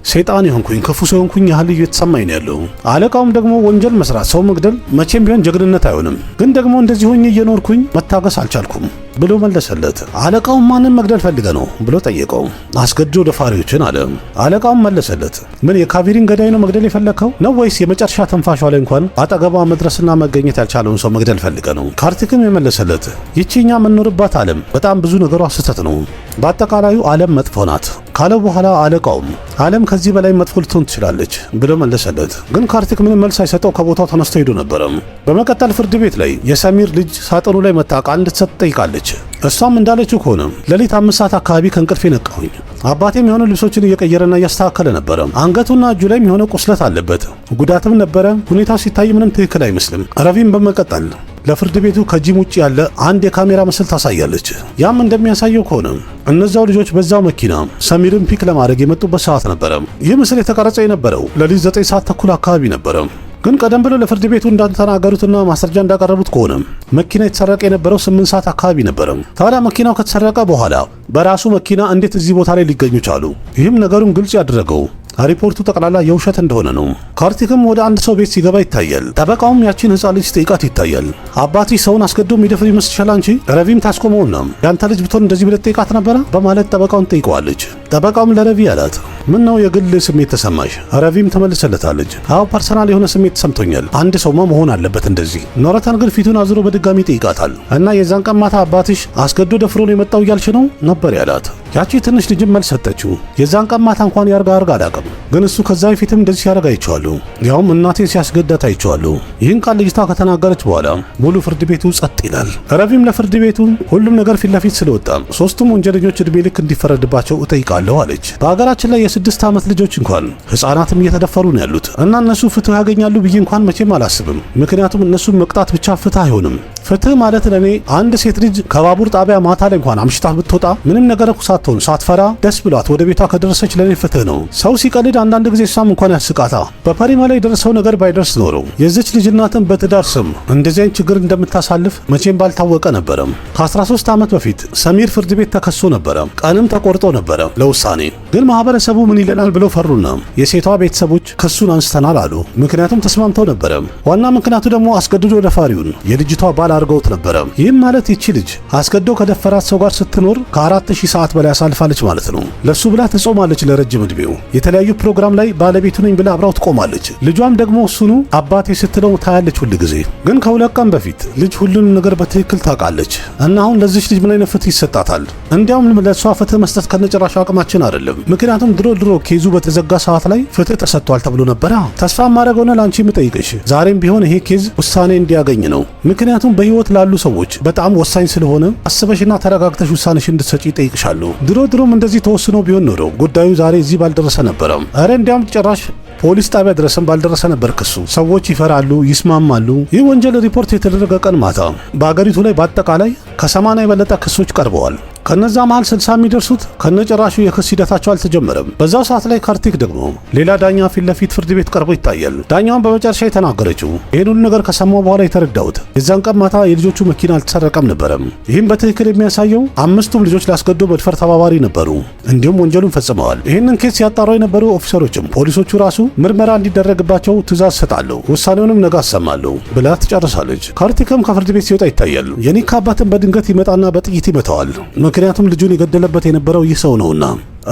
ሰይጣን የሆንኩኝ ክፉ ሰው የሆንኩኝ ያህል እየተሰማኝ ነው ያለው። አለቃውም ደግሞ ወንጀል መስራት፣ ሰው መግደል መቼም ቢሆን ጀግንነት አይሆንም፣ ግን ደግሞ እንደዚህ ሆኜ እየኖርኩኝ መታገስ አልቻልኩም ብሎ መለሰለት። አለቃውም ማንን መግደል ፈልገ ነው ብሎ ጠየቀው። አስገድዶ ደፋሪዎችን አለ። አለቃውም መለሰለት፣ ምን የካቪሪን ገዳይ ነው መግደል የፈለከው ነው ወይስ የመጨረሻ ተንፋሿ ላይ እንኳን አጠገቧ መድረስና መገኘት ያልቻለውን ሰው መግደል ፈልገ ነው? ካርቲክም የመለሰለት ይቺኛ የምንኖርባት ዓለም በጣም ብዙ ነገሯ ስህተት ነው፣ በአጠቃላዩ ዓለም መጥፎ ናት ካለው በኋላ አለቃውም ዓለም ከዚህ በላይ መጥፎ ልትሆን ትችላለች ብሎ መለሰለት። ግን ካርቲክ ምንም መልስ ሳይሰጠው ከቦታው ተነስቶ ሄዶ ነበረ። በመቀጠል ፍርድ ቤት ላይ የሰሚር ልጅ ሳጥኑ ላይ መታ ቃል እንድትሰጥ ጠይቃለች። እሷም እንዳለችው ከሆነ ሌሊት 5 ሰዓት አካባቢ ከእንቅልፌ ነቃሁኝ። አባቴም የሆነ ልብሶችን እየቀየረና እያስተካከለ ነበረ። አንገቱና እጁ ላይም የሆነ ቁስለት አለበት፣ ጉዳትም ነበረ። ሁኔታው ሲታይ ምንም ትክክል አይመስልም። ረቪም በመቀጠል ለፍርድ ቤቱ ከጂም ውጭ ያለ አንድ የካሜራ ምስል ታሳያለች። ያም እንደሚያሳየው ከሆነ እነዛው ልጆች በዛው መኪና ሰሚርን ፒክ ለማድረግ የመጡበት ሰዓት ነበረ። ይህ ምስል የተቀረጸ የነበረው ሌሊት 9 ሰዓት ተኩል አካባቢ ነበረ። ግን ቀደም ብሎ ለፍርድ ቤቱ እንዳተናገሩትና ማስረጃ እንዳቀረቡት ከሆነ መኪና የተሰረቀ የነበረው 8 ሰዓት አካባቢ ነበረ። ታዲያ መኪናው ከተሰረቀ በኋላ በራሱ መኪና እንዴት እዚህ ቦታ ላይ ሊገኙ ቻሉ? ይህም ነገሩን ግልጽ ያደረገው ሪፖርቱ ጠቅላላ የውሸት እንደሆነ ነው። ካርቲክም ወደ አንድ ሰው ቤት ሲገባ ይታያል። ጠበቃውም ያቺን ሕፃን ልጅ ጠይቃት ይታያል። አባትሽ ሰውን አስገድዶ የሚደፍር ይመስልሻል አንቺ? ረቪም ታስቆመውና ያንተ ልጅ ብትሆን እንደዚህ ብለህ ጠይቃት ነበረ በማለት ጠበቃውን ጠይቀዋለች። ጠበቃውም ለረቪ አላት ምን ነው የግል ስሜት ተሰማሽ? ረቪም ተመልሰለታለች። አዎ ፐርሰናል የሆነ ስሜት ተሰምቶኛል። አንድ ሰውማ መሆን አለበት እንደዚህ። ኖረተን ግን ፊቱን አዝሮ በድጋሚ ጠይቃታል። እና የዛን ቀን ማታ አባትሽ አስገዶ ደፍሮ ነው የመጣው እያልሽ ነው ነበር ያላት። ያቺ ትንሽ ልጅም መልስ ሰጠችው። የዛን ቀን ማታ እንኳን ያርጋ አላውቅም፣ ግን እሱ ከዛ በፊትም እንደዚህ ሲያደርግ አይቼዋለሁ። ያውም እናቴን ሲያስገዳት አይቼዋለሁ። ይህን ቃል ልጅቷ ከተናገረች በኋላ ሙሉ ፍርድ ቤቱ ጸጥ ይላል። ረቪም ለፍርድ ቤቱ ሁሉም ነገር ፊት ለፊት ስለወጣ ሶስቱም ወንጀለኞች እድሜ ልክ እንዲፈረድባቸው እጠይቃለሁ አለች። በሀገራችን ላይ የ6 ዓመት ልጆች እንኳን ህፃናትም እየተደፈሩ ነው ያሉት እና እነሱ ፍትህ ያገኛሉ ብዬ እንኳን መቼም አላስብም። ምክንያቱም እነሱን መቅጣት ብቻ ፍትህ አይሆንም። ፍትህ ማለት ለኔ አንድ ሴት ልጅ ከባቡር ጣቢያ ማታ ላይ እንኳን አምሽታ ብትወጣ ምንም ነገር ሳትሆን ሳትፈራ ደስ ብሏት ወደ ቤቷ ከደረሰች ለኔ ፍትህ ነው። ሰው ሲቀልድ አንዳንድ ጊዜ እሷም እንኳን ያስቃታ። በፓሪማ ላይ የደረሰው ነገር ባይደርስ ኖሮ የዚች ልጅ እናትን በትዳር ስም እንደዚህ አይነት ችግር እንደምታሳልፍ መቼም ባልታወቀ ነበረ። ከ13 ዓመት በፊት ሰሚር ፍርድ ቤት ተከሶ ነበረ። ቀንም ተቆርጦ ነበረ ለውሳኔ። ግን ማህበረሰቡ ምን ይለናል ብለው ፈሩና የሴቷ ቤተሰቦች ክሱን አንስተናል አሉ። ምክንያቱም ተስማምተው ነበረ። ዋና ምክንያቱ ደግሞ አስገድዶ ደፋሪውን የልጅቷ ባል አድርገውት ነበረ። ይህም ማለት ይቺ ልጅ አስገድዶ ከደፈራት ሰው ጋር ስትኖር ከ4000 ሰዓት በላይ አሳልፋለች ማለት ነው። ለሱ ብላ ትጾማለች ለረጅም እድሜው። የተለያዩ ፕሮግራም ላይ ባለቤቱ ነኝ ብላ አብራው ትቆማለች። ልጇም ደግሞ እሱኑ አባቴ ስትለው ታያለች ሁል ጊዜ። ግን ከ2 ቀን በፊት ልጅ ሁሉንም ነገር በትክክል ታውቃለች እና አሁን ለዚች ልጅ ምን አይነት ፍትህ ይሰጣታል? እንዲያውም ለሷ ፍትህ መስጠት ከነጭራሹ አቅማችን አይደለም። ምክንያቱም ድሮ ኬዙ በተዘጋ ሰዓት ላይ ፍትህ ተሰጥቷል ተብሎ ነበር። ተስፋ ማድረገውና ላንቺ የምጠይቅሽ ዛሬም ቢሆን ይሄ ኬዝ ውሳኔ እንዲያገኝ ነው። ምክንያቱም በህይወት ላሉ ሰዎች በጣም ወሳኝ ስለሆነ አስበሽና ተረጋግተሽ ውሳኔሽ እንድትሰጪ ጠይቅሻለሁ። ድሮም እንደዚህ ተወስኖ ቢሆን ኖሮ ጉዳዩ ዛሬ እዚህ ባልደረሰ ነበረ። አረ እንዲያውም ጭራሽ ፖሊስ ጣቢያ ድረስም ባልደረሰ ነበር ክሱ። ሰዎች ይፈራሉ፣ ይስማማሉ። ይህ ወንጀል ሪፖርት የተደረገ ቀን ማታ በአገሪቱ ላይ በአጠቃላይ ከ80 የበለጠ ክሶች ቀርበዋል። ከነዛ መሃል 60 የሚደርሱት ከነጭራሹ የክስ ሂደታቸው አልተጀመረም። በዛው ሰዓት ላይ ካርቲክ ደግሞ ሌላ ዳኛ ፊት ለፊት ፍርድ ቤት ቀርቦ ይታያል። ዳኛውን በመጨረሻ የተናገረችው ይህን ሁሉ ነገር ከሰማው በኋላ የተረዳሁት የዛን ቀን ማታ የልጆቹ መኪና አልተሰረቀም ነበረም። ይህም በትክክል የሚያሳየው 5ቱም ልጆች ላስገድዶ መድፈር ተባባሪ ነበሩ፣ እንዲሁም ወንጀሉን ፈጽመዋል። ይህንን ኬስ ሲያጣሩ የነበሩ ኦፊሰሮችም ፖሊሶቹ ራሱ ምርመራ እንዲደረግባቸው ትእዛዝ ሰጣለሁ፣ ውሳኔውንም ነገ አሰማለሁ ብላ ትጨርሳለች። ካርቲክም ከፍርድ ቤት ሲወጣ ይታያል። የኒካ አባትን በድንገት ይመጣና በጥይት ይመታዋል። ምክንያቱም ልጁን የገደለበት የነበረው ይህ ሰው ነውና።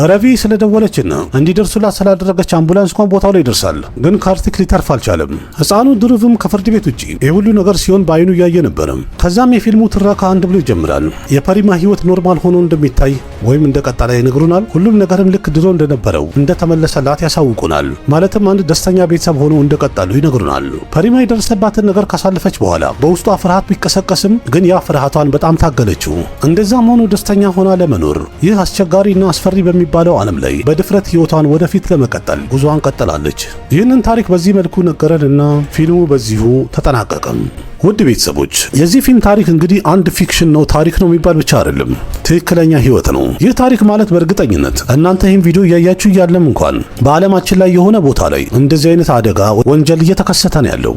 ረቪ ስለደወለችና እንዲደርሱላት ስላደረገች አምቡላንስ እንኳን ቦታው ላይ ይደርሳል። ግን ካርቲክ ሊተርፍ አልቻለም። ህፃኑ ድሩቭም ከፍርድ ቤት ውጪ የሁሉ ነገር ሲሆን በአይኑ እያየ ነበረ። ከዛም የፊልሙ ትረካ አንድ ብሎ ይጀምራል። የፓሪማ ህይወት ኖርማል ሆኖ እንደሚታይ ወይም እንደቀጠለ ይነግሩናል። ሁሉም ነገርም ልክ ድሮ እንደነበረው እንደተመለሰላት ያሳውቁናል። ማለትም አንድ ደስተኛ ቤተሰብ ሆኖ እንደቀጠሉ ይነግሩናል። ፓሪማ የደረሰባትን ነገር ካሳለፈች በኋላ በውስጧ ፍርሃት ቢቀሰቀስም ግን ያ ፍርሃቷን በጣም ታገለችው። እንደዛም ሆኖ ደስተኛ ሆና ለመኖር ይህ አስቸጋሪና አስፈሪ በሚባለው ዓለም ላይ በድፍረት ህይወቷን ወደፊት ለመቀጠል ጉዞዋን ቀጥላለች። ይህንን ታሪክ በዚህ መልኩ ነገረንና ፊልሙ በዚሁ ተጠናቀቀም። ውድ ቤተሰቦች የዚህ ፊልም ታሪክ እንግዲህ አንድ ፊክሽን ነው፣ ታሪክ ነው የሚባል ብቻ አይደለም፣ ትክክለኛ ህይወት ነው። ይህ ታሪክ ማለት በእርግጠኝነት እናንተ ይህን ቪዲዮ እያያችሁ እያለም እንኳን በዓለማችን ላይ የሆነ ቦታ ላይ እንደዚህ አይነት አደጋ ወንጀል እየተከሰተ ነው ያለው።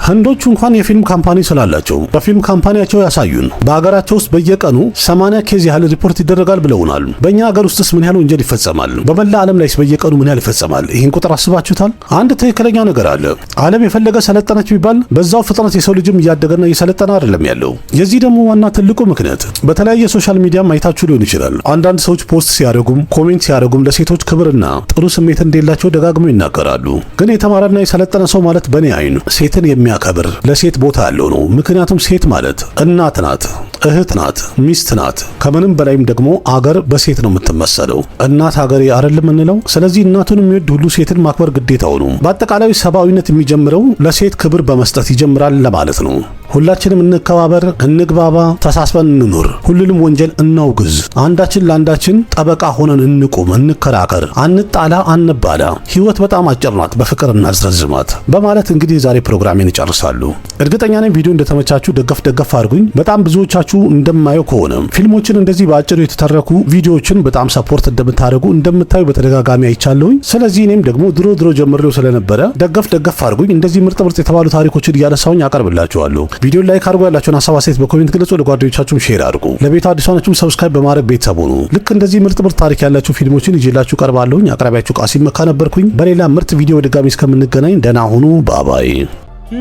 ህንዶቹ እንኳን የፊልም ካምፓኒ ስላላቸው በፊልም ካምፓኒያቸው ያሳዩን በሀገራቸው ውስጥ በየቀኑ 80 ኬዝ ያህል ሪፖርት ይደረጋል ብለውናል። በእኛ ሀገር ውስጥስ ምን ያህል ወንጀል ይፈጸማል? በመላ ዓለም ላይስ በየቀኑ ምን ያህል ይፈጸማል? ይህን ቁጥር አስባችሁታል? አንድ ትክክለኛ ነገር አለ። ዓለም የፈለገ ሰለጠነች ቢባል በዛው ፍጥነት የሰው ልጅም እያደገና እየሰለጠነ አይደለም ያለው። የዚህ ደግሞ ዋና ትልቁ ምክንያት በተለያየ ሶሻል ሚዲያ ማይታችሁ ሊሆን ይችላል። አንዳንድ ሰዎች ፖስት ሲያደርጉም ኮሜንት ሲያደርጉም ለሴቶች ክብርና ጥሩ ስሜት እንደሌላቸው ደጋግመው ይናገራሉ። ግን የተማረና የሰለጠነ ሰው ማለት በኔ አይን ሴትን የሚያከብር ለሴት ቦታ ያለው ነው። ምክንያቱም ሴት ማለት እናት ናት፣ እህት ናት፣ ሚስት ናት። ከምንም በላይም ደግሞ አገር በሴት ነው የምትመሰለው። እናት ሀገሬ አይደለም እንለው። ስለዚህ እናቱን የሚወድ ሁሉ ሴትን ማክበር ግዴታው ነው። በአጠቃላይ ሰብአዊነት የሚጀምረው ለሴት ክብር በመስጠት ይጀምራል ለማለት ነው። ሁላችንም እንከባበር፣ እንግባባ፣ ተሳስበን እንኑር። ሁሉንም ወንጀል እናውግዝ። አንዳችን ለአንዳችን ጠበቃ ሆነን እንቁም፣ እንከራከር፣ አንጣላ፣ አንባላ። ህይወት በጣም አጭር ናት፣ በፍቅር እናዝረዝማት በማለት እንግዲህ ዛሬ ፕሮግራሜን ይጨርሳሉ። እርግጠኛ ነኝ ቪዲዮ እንደተመቻችሁ ደገፍ አድርጉኝ። በጣም ብዙዎቻችሁ እንደማየው ከሆነ ፊልሞችን እንደዚህ በአጭሩ የተተረኩ ቪዲዮዎችን በጣም ሰፖርት እንደምታደርጉ እንደምታዩ በተደጋጋሚ አይቻለሁኝ። ስለዚህ እኔም ደግሞ ድሮ ጀምሬው ስለነበረ ደገፍ አድርጉኝ። እንደዚህ ምርጥ የተባሉ ታሪኮችን እያነሳሁኝ አቀርብላችኋለሁ። ቪዲዮ ላይክ አድርጉ። ያላችሁን ሐሳብ አስተያየት በኮሜንት ግለጹ። ለጓደኞቻችሁም ሼር አድርጉ። ለቤቱ አዲስ ሆናችሁም ሰብስክራይብ በማድረግ ቤተሰብ ሁኑ። ልክ እንደዚህ ምርጥ ታሪክ ያላችሁ ፊልሞችን ይዤላችሁ ቀርባለሁኝ። አቅራቢያችሁ ቃሲም መካ ነበርኩኝ። በሌላ ምርጥ ቪዲዮ ድጋሚ እስከምንገናኝ ደህና ሁኑ። ባባይ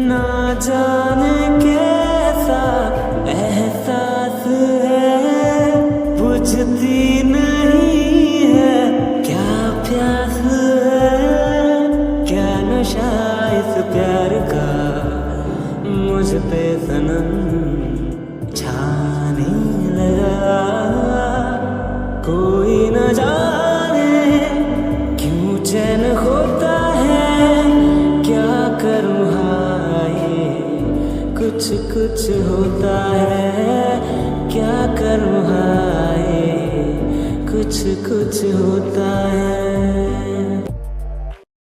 ना जाने कैसा एहसास है बुझती नहीं है क्या प्यास कुछ कुछ होता है।